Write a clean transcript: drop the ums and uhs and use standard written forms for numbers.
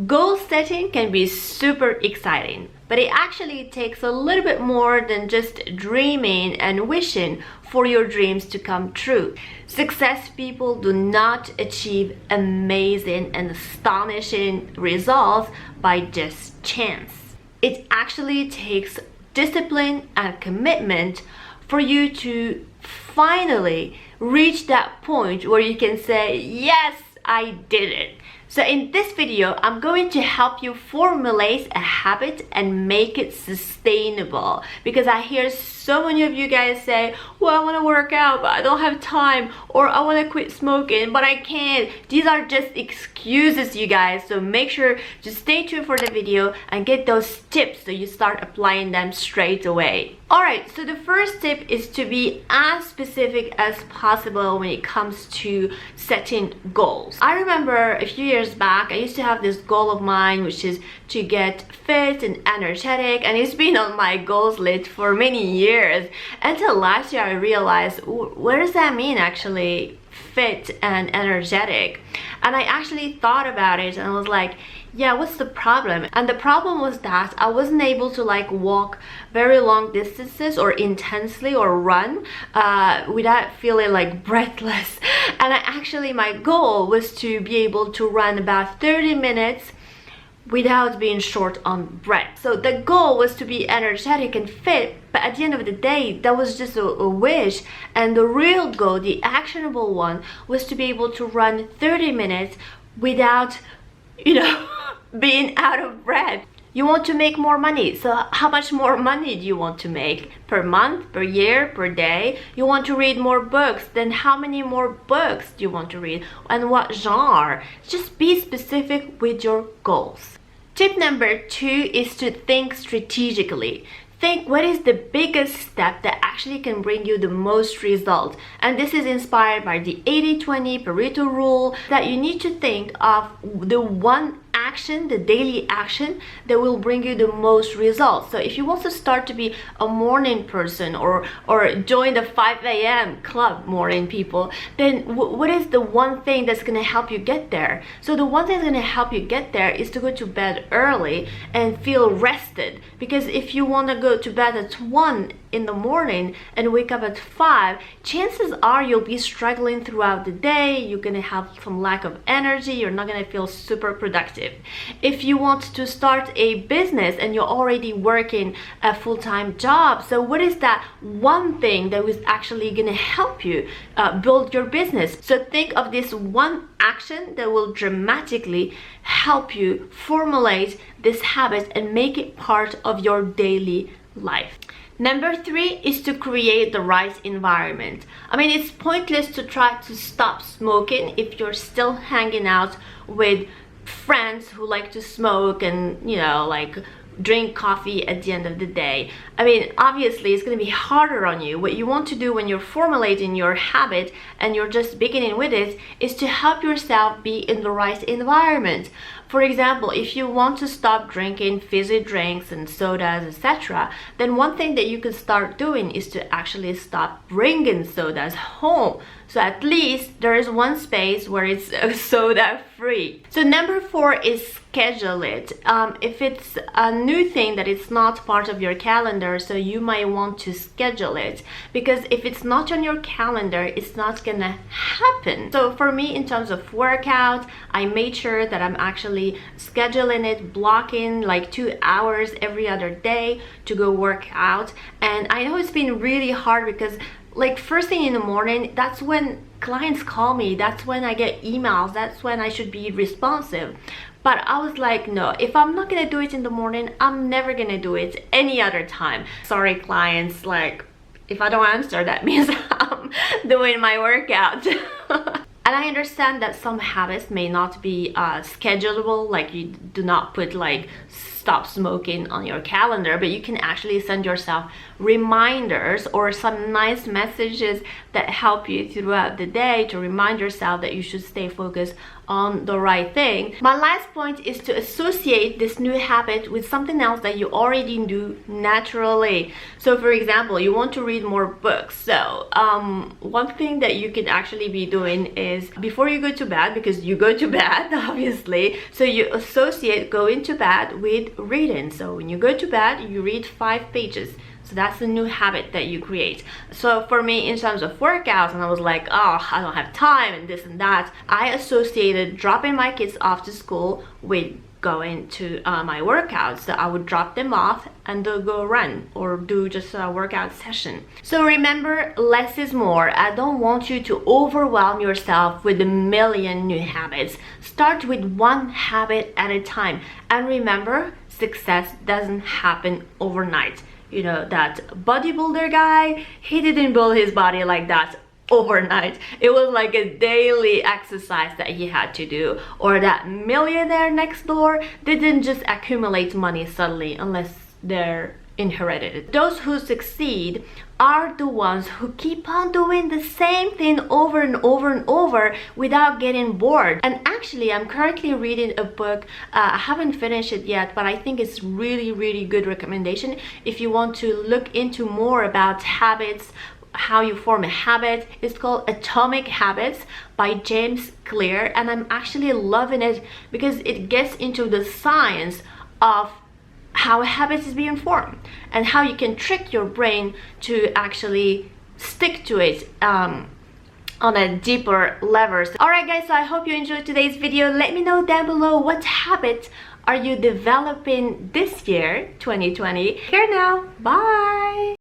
Goal setting can be super exciting, but it actually takes a little bit more than just dreaming and wishing for your dreams to come true. Success people do not achieve amazing and astonishing results by just chance. It actually takes discipline and commitment for you to finally reach that point where you can say, yes, I did it. So in this video, I'm going to help you formulate a habit and make it sustainable, because I hear so many of you guys say, well, I want to work out, but I don't have time, or I want to quit smoking, but I can't. These are just excuses, you guys. So make sure to stay tuned for the video and get those tips so you start applying them straight away. Alright, so the first tip is to be as specific as possible when it comes to setting goals. I remember a few years back, I used to have this goal of mine, which is to get fit and energetic, and it's been on my goals list for many years. Until last year, I realized, what does that mean actually, fit and energetic? And I actually thought about it and I was like, yeah, what's the problem? And the problem was that I wasn't able to like walk very long distances or intensely or run without feeling like breathless. And my goal was to be able to run about 30 minutes without being short on breath. So the goal was to be energetic and fit, but at the end of the day, that was just a wish. And the real goal, the actionable one, was to be able to run 30 minutes without, being out of breath. You want to make more money. So how much more money do you want to make? Per month, per year, per day? You want to read more books. Then how many more books do you want to read? And what genre? Just be specific with your goals. Tip number 2 is to think strategically. Think what is the biggest step that actually can bring you the most result. And this is inspired by the 80-20 Pareto rule, that you need to think of the one action, the daily action that will bring you the most results. So if you want to start to be a morning person or join the 5 a.m. club, morning people, then what is the one thing that's going to help you get there? So the one thing that's going to help you get there is to go to bed early and feel rested. Because if you want to go to bed at 1 in the morning and wake up at 5, chances are you'll be struggling throughout the day. You're going to have some lack of energy. You're not going to feel super productive. If you want to start a business and you're already working a full-time job, so what is that one thing that is actually going to help you build your business? So think of this one action that will dramatically help you formulate this habit and make it part of your daily life. Number 3 is to create the right environment. It's pointless to try to stop smoking if you're still hanging out with friends who like to smoke and drink coffee at the end of the day. Obviously it's going to be harder on you. What you want to do when you're formulating your habit and you're just beginning with it is to help yourself be in the right environment. For example, if you want to stop drinking fizzy drinks and sodas, etc., then one thing that you could start doing is to actually stop bringing sodas home. So at least there is one space where it's soda free. So number 4 is schedule it. If it's a new thing that it's not part of your calendar, so you might want to schedule it, because if it's not on your calendar, it's not gonna happen. So for me, in terms of workout, I made sure that I'm actually scheduling it, blocking like 2 hours every other day to go work out. And I know it's been really hard because first thing in the morning, that's when clients call me, that's when I get emails, that's when I should be responsive. But I was like, no, if I'm not gonna do it in the morning, I'm never gonna do it any other time. Sorry clients, if I don't answer, that means I'm doing my workout. And I understand that some habits may not be schedulable, you do not put stop smoking on your calendar, but you can actually send yourself reminders or some nice messages that help you throughout the day to remind yourself that you should stay focused on the right thing. My last point is to associate this new habit with something else that you already do naturally. So for example, you want to read more books. So one thing that you could actually be doing is before you go to bed, because you go to bed obviously, so you associate going to bed with reading. So when you go to bed, you read 5 pages. So that's a new habit that you create. So for me, in terms of workouts, and I was like, oh, I don't have time and this and that, I associated dropping my kids off to school with going to my workouts. So I would drop them off and they'll go run or do just a workout session. So remember, less is more. I don't want you to overwhelm yourself with a million new habits. Start with one habit at a time. And remember, success doesn't happen overnight. You know, that bodybuilder guy, he didn't build his body like that overnight. It was like a daily exercise that he had to do. Or that millionaire next door didn't just accumulate money suddenly unless they're inherited. Those who succeed are the ones who keep on doing the same thing over and over and over without getting bored. And actually, I'm currently reading a book. I haven't finished it yet, but I think it's really good recommendation if you want to look into more about habits, how you form a habit. It's called Atomic Habits by James Clear, and I'm actually loving it because it gets into the science of how a habit is being formed and how you can trick your brain to actually stick to it on a deeper level. Alright guys, so I hope you enjoyed today's video. Let me know down below what habit are you developing this year, 2020. Here now, bye!